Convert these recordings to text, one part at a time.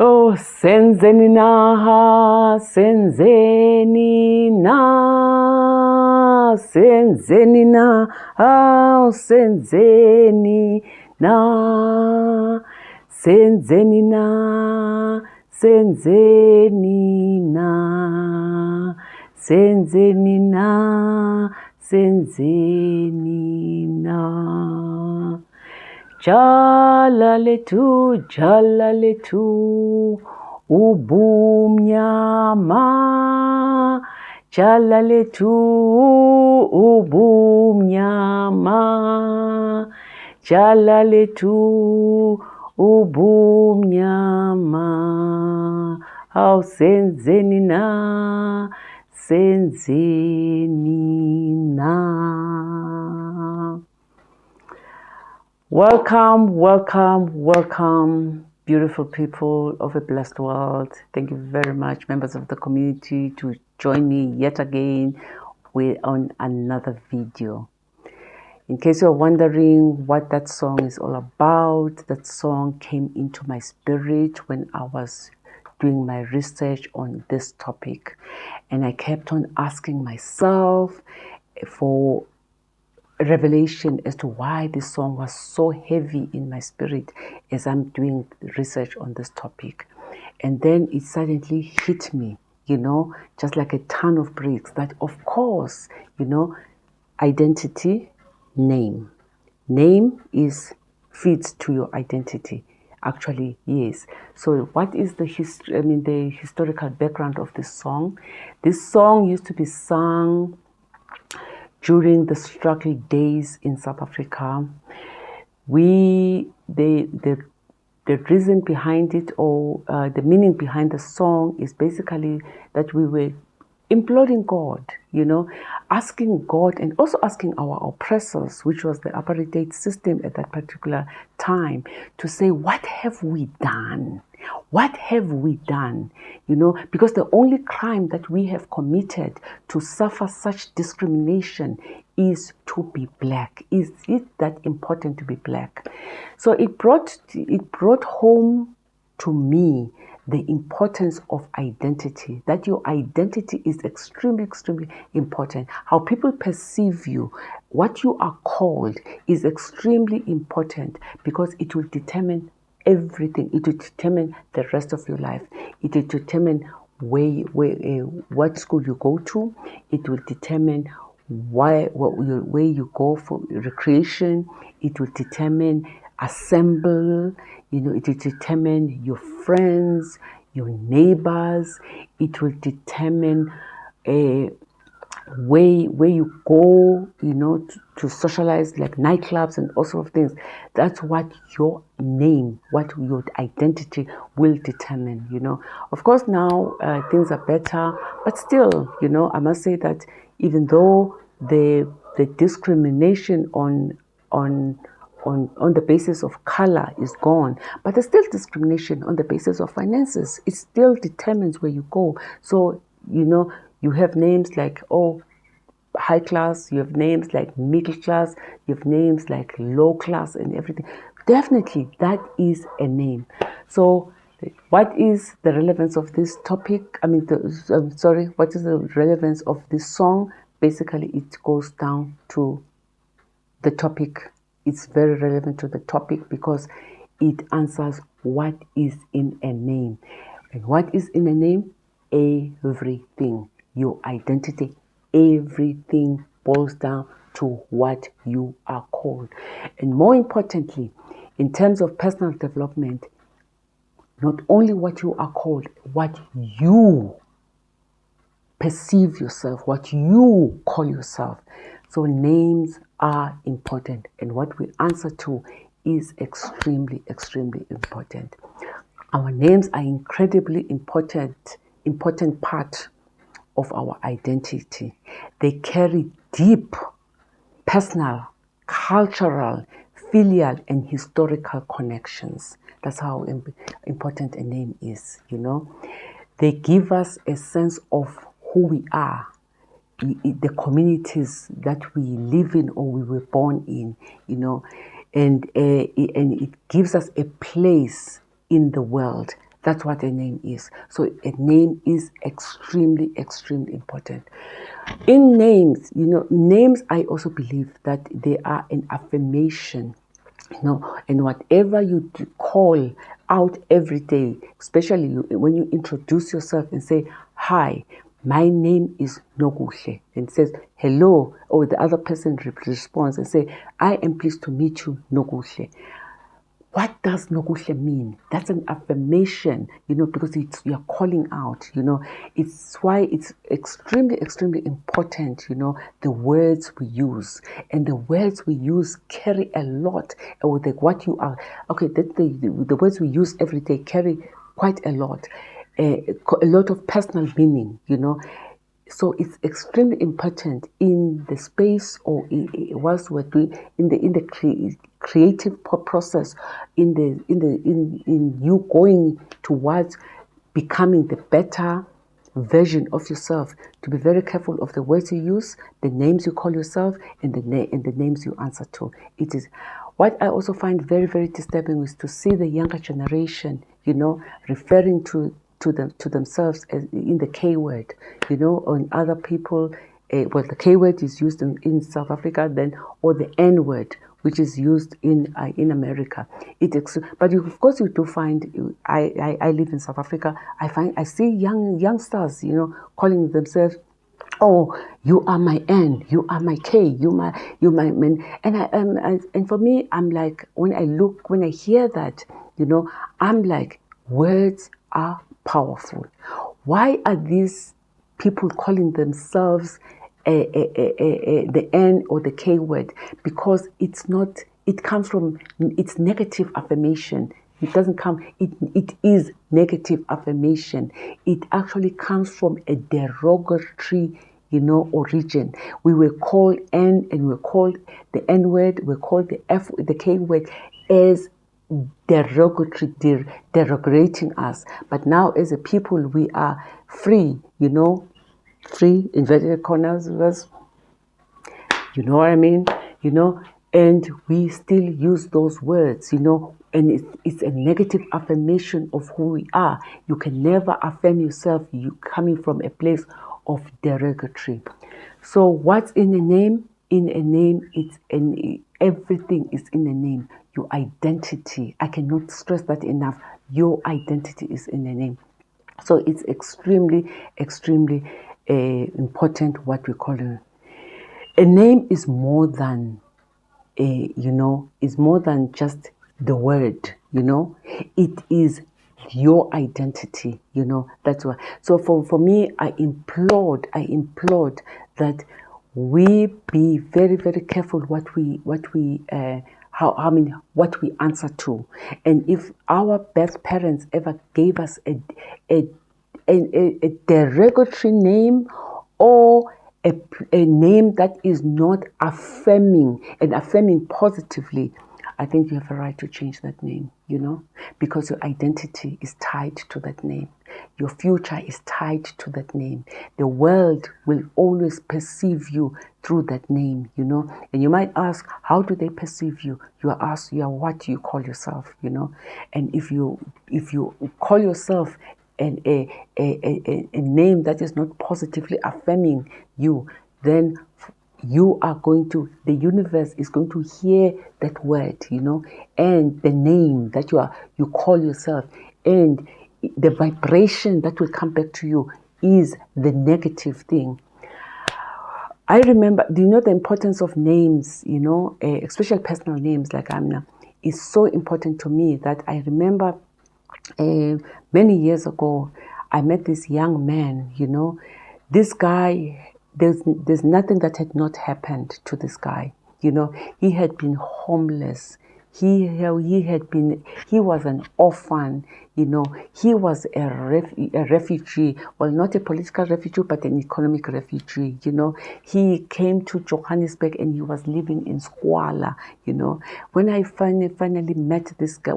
Oh, senzeni na, senzeni na, senzeni na, oh, senzeni na, senzeni na, senzeni na, senzeni na, senzeni na. Jalaletu, ubumnyama. Jalaletu, ubumnyama. Jalaletu, ubumnyama. Aw senzeni na, senzeni na. Welcome, welcome, welcome, beautiful people of a blessed world. Thank you very much, members of the community, to join me yet again on another video. In case you're wondering what that song is all about, that song came into my spirit when I was doing my research on this topic. And I kept on asking myself for revelation as to why this song was so heavy in my spirit as I'm doing research on this topic. And then it suddenly hit me, just like a ton of bricks, that of course, identity, name. Name fits to your identity. Actually, yes. So what is the historical background of this song? This song used to be sung during the struggle days in South Africa. The reason behind it, or the meaning behind the song, is basically that we were imploring God, asking God, and also asking our oppressors, which was the apartheid system at that particular time, to say, what have we done? What have we done? Because the only crime that we have committed to suffer such discrimination is to be black. Is it that important to be black? So it brought home to me the importance of identity, that your identity is extremely, extremely important. How people perceive you, what you are called, is extremely important, because it will determine everything. It will determine the rest of your life. It will determine what school you go to. It will determine where you go for recreation. It will determine assemble. It will determine your friends, your neighbors. It will determine where you go, to socialize, like nightclubs and all sorts of things. That's what your name, what your identity will determine, Of course, now things are better, but still, I must say that even though the discrimination on the basis of color is gone, but there's still discrimination on the basis of finances. It still determines where you go. So, you have names like, high class, you have names like middle class, you have names like low class and everything. Definitely, that is a name. So, what is the relevance of this topic? What is the relevance of this song? Basically, it goes down to the topic. It's very relevant to the topic because it answers what is in a name. And what is in a name? Everything. Your identity, everything boils down to what you are called. And more importantly, in terms of personal development, not only what you are called, what you perceive yourself, what you call yourself. So names are important, and what we answer to is extremely, extremely important. Our names are incredibly important part of our identity. They carry deep personal, cultural, filial, and historical connections. That's how important a name is, They give us a sense of who we are, the communities that we live in or we were born in, and it gives us a place in the world That's what a name is. So a name is extremely, extremely important. In names, names, I also believe that they are an affirmation, and whatever you call out every day, especially when you introduce yourself and say, hi, my name is Noguhle, and says hello, or the other person responds and say, I am pleased to meet you, Noguhle. What does Noguhle mean? That's an affirmation, because you're calling out, It's why it's extremely, extremely important, the words we use. And the words we use carry a lot with what you are. Okay, the words we use every day carry quite a lot. A lot of personal meaning, So it's extremely important in the space, or whilst we're doing in the creative process, in you going towards becoming the better version of yourself, to be very careful of the words you use, the names you call yourself, and the names you answer to. It is what I also find very, very disturbing is to see the younger generation, referring to themselves as in the K word, on other people. The K word is used in South Africa, or the N word, which is used in America. But of course you do find. I live in South Africa. I see youngsters, calling themselves, oh, you are my N, you are my K, you my man. And for me, I'm like, when I hear that, I'm like, words are powerful. Why are these people calling themselves the N or the K word? Because it comes from, it's negative affirmation. It doesn't come, it is negative affirmation. It actually comes from a derogatory, origin. We were called N, and we were called the N word, we were called the K word as derogating us. But now as a people, we are free, free, inverted corners, you know what I mean, and we still use those words, and it's a negative affirmation of who we are. You can never affirm yourself, you coming from a place of derogatory. So what's in a name? In a name, everything is in a name. Your identity, I cannot stress that enough. Your identity is in a name. So it's extremely, extremely important what we call it. A name is more than, is more than just the word, It is your identity, That's why. So for me, I implored that we be very, very careful what we answer to. And if our birth parents ever gave us a derogatory name, or a name that is not affirming and affirming positively, I think you have a right to change that name, because your identity is tied to that name. Your future is tied to that name. The world will always perceive you through that name, And you might ask, how do they perceive you? You are asked, you are what you call yourself, And if you call yourself a name that is not positively affirming you, then the universe is going to hear that word, and the name that you call yourself, and the vibration that will come back to you is the negative thing. I remember, do you know the importance of names, especially personal names like Amna, is so important to me that I remember many years ago, I met this young man, This guy, there's nothing that had not happened to this guy. He had been homeless. He was an orphan, he was a refugee, well, not a political refugee, but an economic refugee, he came to Johannesburg and he was living in squalor, when I finally met this guy,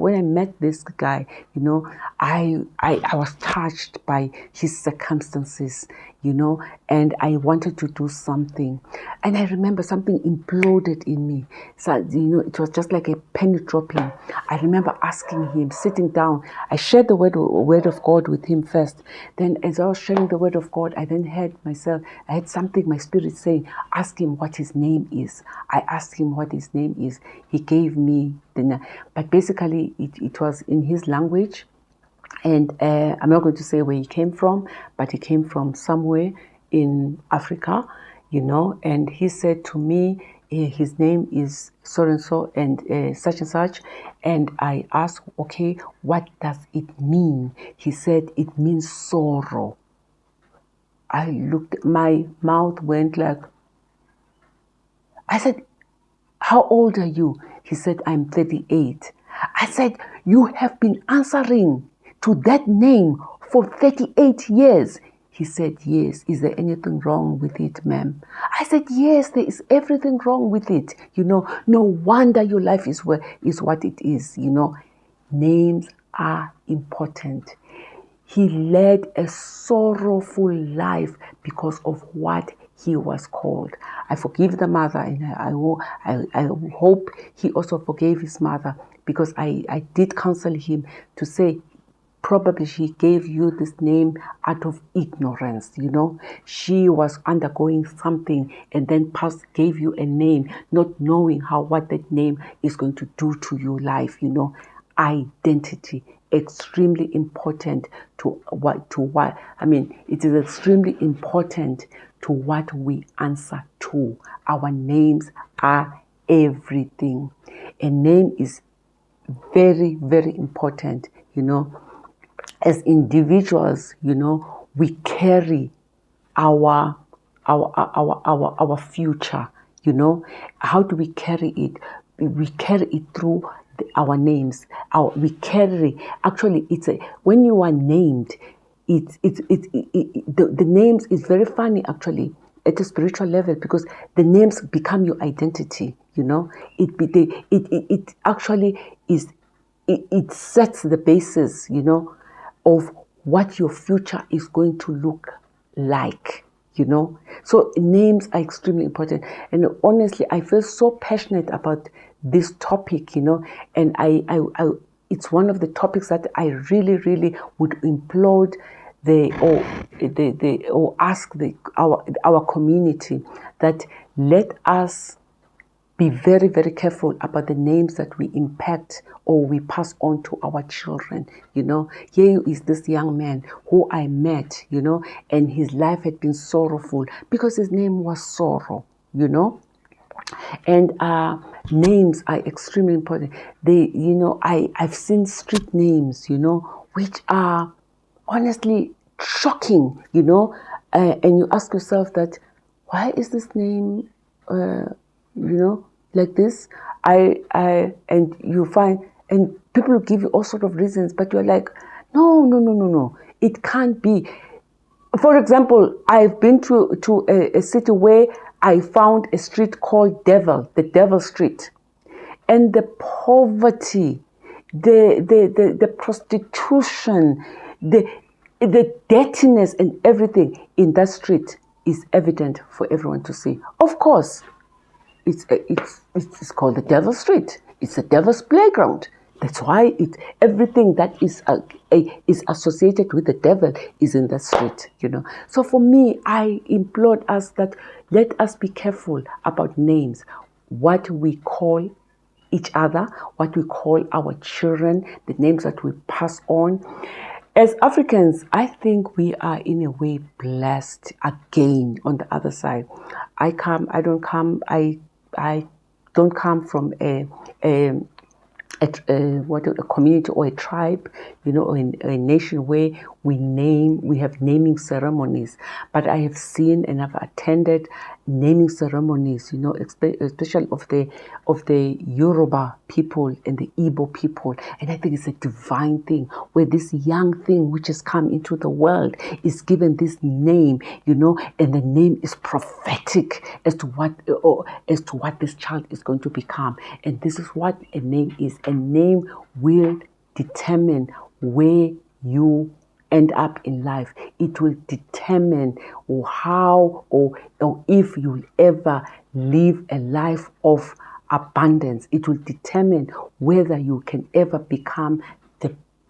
I was touched by his circumstances, and I wanted to do something. And I remember something imploded in me. So, it was just like a penny dropping. I remember asking him, sitting down, I shared the word of God with him first. Then as I was sharing the word of God, I then heard myself, I had something, my spirit saying, ask him what his name is. I asked him what his name is. He gave me the name. But basically, it was in his language. And I'm not going to say where he came from, but he came from somewhere in Africa, and he said to me, his name is so and so and such. And I asked, okay, what does it mean? He said, it means sorrow. I looked, my mouth went like, I said, how old are you? He said, I'm 38. I said, you have been answering to that name for 38 years. He said, yes. Is there anything wrong with it, ma'am? I said, yes, there is everything wrong with it. No wonder your life is what it is. Names are important. He led a sorrowful life because of what he was called. I forgive the mother, and I hope he also forgave his mother, because I did counsel him to say, probably she gave you this name out of ignorance. She was undergoing something and then gave you a name, not knowing what that name is going to do to your life. Identity, extremely important it is extremely important to what we answer to. Our names are everything. A name is very, very important. As individuals, we carry our future. How do we carry it? We carry it through our names. When you are named, the names is very funny actually at a spiritual level, because the names become your identity. It actually is. It sets the basis, of what your future is going to look like. So names are extremely important, and honestly, I feel so passionate about this topic, and I it's one of the topics that I really, really would implode or ask our community that let us be very, very careful about the names that we impact or we pass on to our children. Here is this young man who I met, and his life had been sorrowful because his name was Sorrow, And names are extremely important. I've seen street names, which are honestly shocking, and you ask yourself that, why is this name like this? And you find, and people will give you all sort of reasons, but you're like, no, it can't be. For example, I've been to a city where I found a street called the Devil Street, and the poverty, the prostitution, the dirtiness and everything in that street is evident for everyone to see. Of course, it's called the Devil's Street. It's the Devil's Playground. That's why everything that is associated with the devil is in that street. So for me, I implore us that let us be careful about names, what we call each other, what we call our children, the names that we pass on. As Africans, I think we are in a way blessed again on the other side. I don't come from a community or a tribe, or a nation where we have naming ceremonies. But I have seen and I've attended naming ceremonies, especially of the Yoruba people and the Igbo people. And I think it's a divine thing where this young thing which has come into the world is given this name, and the name is prophetic as to what this child is going to become. And this is what a name is. A name will determine where you end up in life. It will determine how or if you'll ever live a life of abundance. It will determine whether you can ever become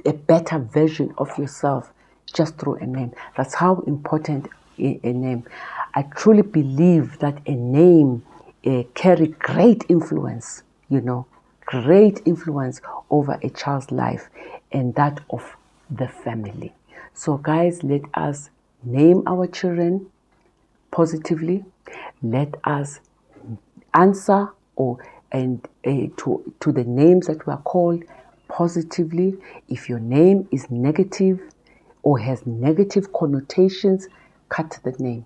a better version of yourself just through a name. That's how important a name. I truly believe that a name carry great influence, great influence over a child's life and that of the family. So guys, let us name our children positively. Let us answer to the names that we are called positively. If your name is negative or has negative connotations, cut the name.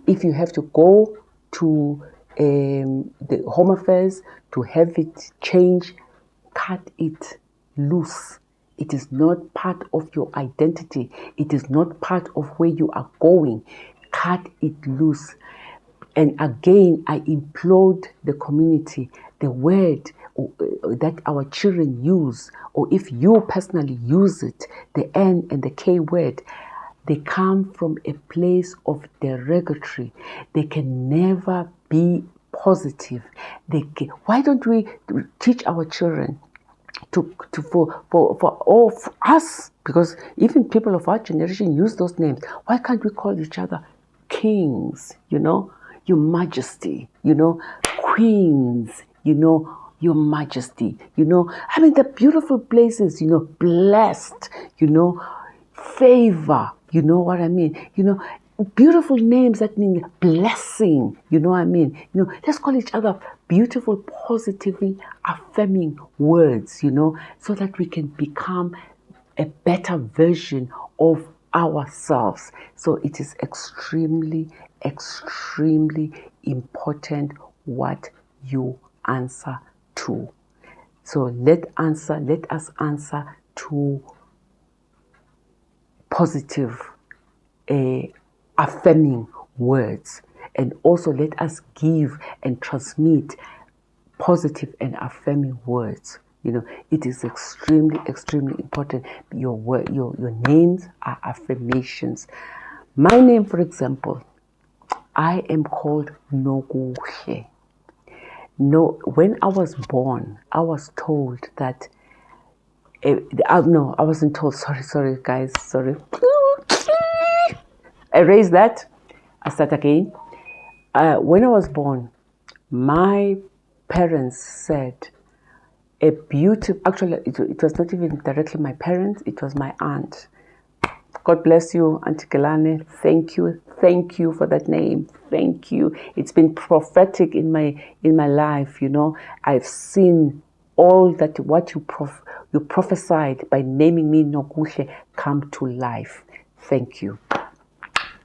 If you have to go to the Home Affairs to have it changed, cut it loose. It is not part of your identity. It is not part of where you are going. Cut it loose. And again, I implored the community, the word that our children use, or if you personally use it, the N and the K word, they come from a place of derogatory. They can never be positive. Why don't we teach our children for all of us? Because even people of our generation use those names. Why can't we call each other kings? Your Majesty. Queens. Your Majesty. The beautiful places. Blessed. Favor. You know what I mean? Beautiful names that mean blessing. You know what I mean? Let's call each other beautiful, positively affirming words, so that we can become a better version of ourselves. So it is extremely, extremely important what you answer to. So let us answer to positive, affirming words, and also let us give and transmit positive and affirming words. It is extremely, extremely important. Your names are affirmations. My name, for example, I am called Nokuhle. No, when I was born, I was told that. No, I wasn't told. Sorry, guys. Sorry. Erase that. I start again. When I was born, my parents said a beautiful. Actually, it was not even directly my parents. It was my aunt. God bless you, Auntie Kelane. Thank you for that name. Thank you. It's been prophetic in my life. I've seen all that what you prophesied by naming me Nokuhle come to life. Thank you.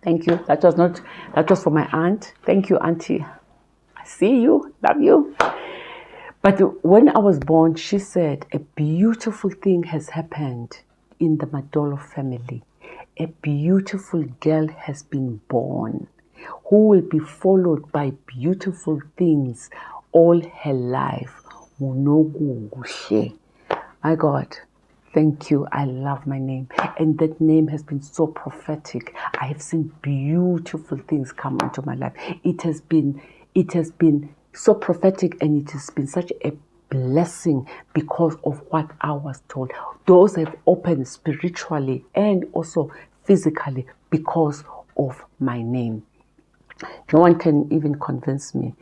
That was for my aunt. Thank you, Auntie. I see you. Love you. But when I was born, she said a beautiful thing has happened in the Madolo family. A beautiful girl has been born who will be followed by beautiful things all her life. My God, thank you. I love my name. And that name has been so prophetic. I have seen beautiful things come into my life. It has been so prophetic, and it has been such a blessing because of what I was told. Doors have opened spiritually and also physically because of my name. No one can even convince me.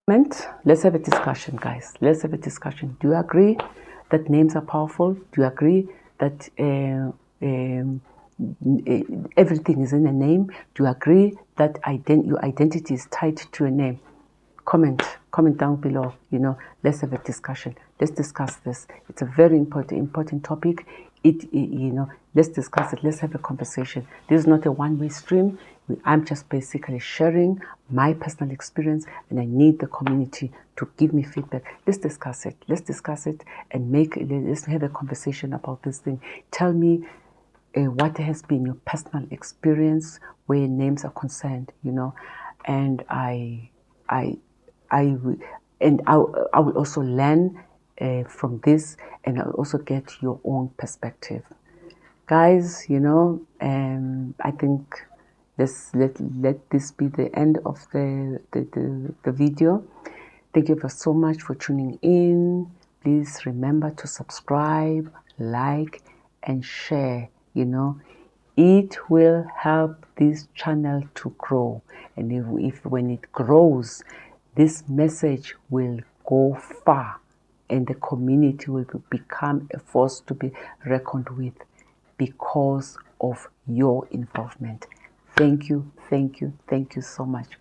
Let's have a discussion, guys. Let's have a discussion. Do you agree that names are powerful? Do you agree that everything is in a name? Do you agree that your identity is tied to a name? Comment down below. Let's have a discussion. Let's discuss this. It's a very important topic. Let's discuss it. Let's have a conversation. This is not a one-way stream. I'm just basically sharing my personal experience, and I need the community to give me feedback. Let's discuss it. And let's have a conversation about this thing. Tell me what has been your personal experience where names are concerned, and I will also learn from this, and I'll also get your own perspective. Guys, I think let this be the end of the video. Thank you so much for tuning in. Please remember to subscribe, like and share. It will help this channel to grow, and if when it grows, this message will go far, and the community will become a force to be reckoned with because of your involvement. Thank you, thank you, thank you so much.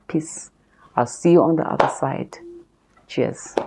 Peace. I'll see you on the other side. Cheers.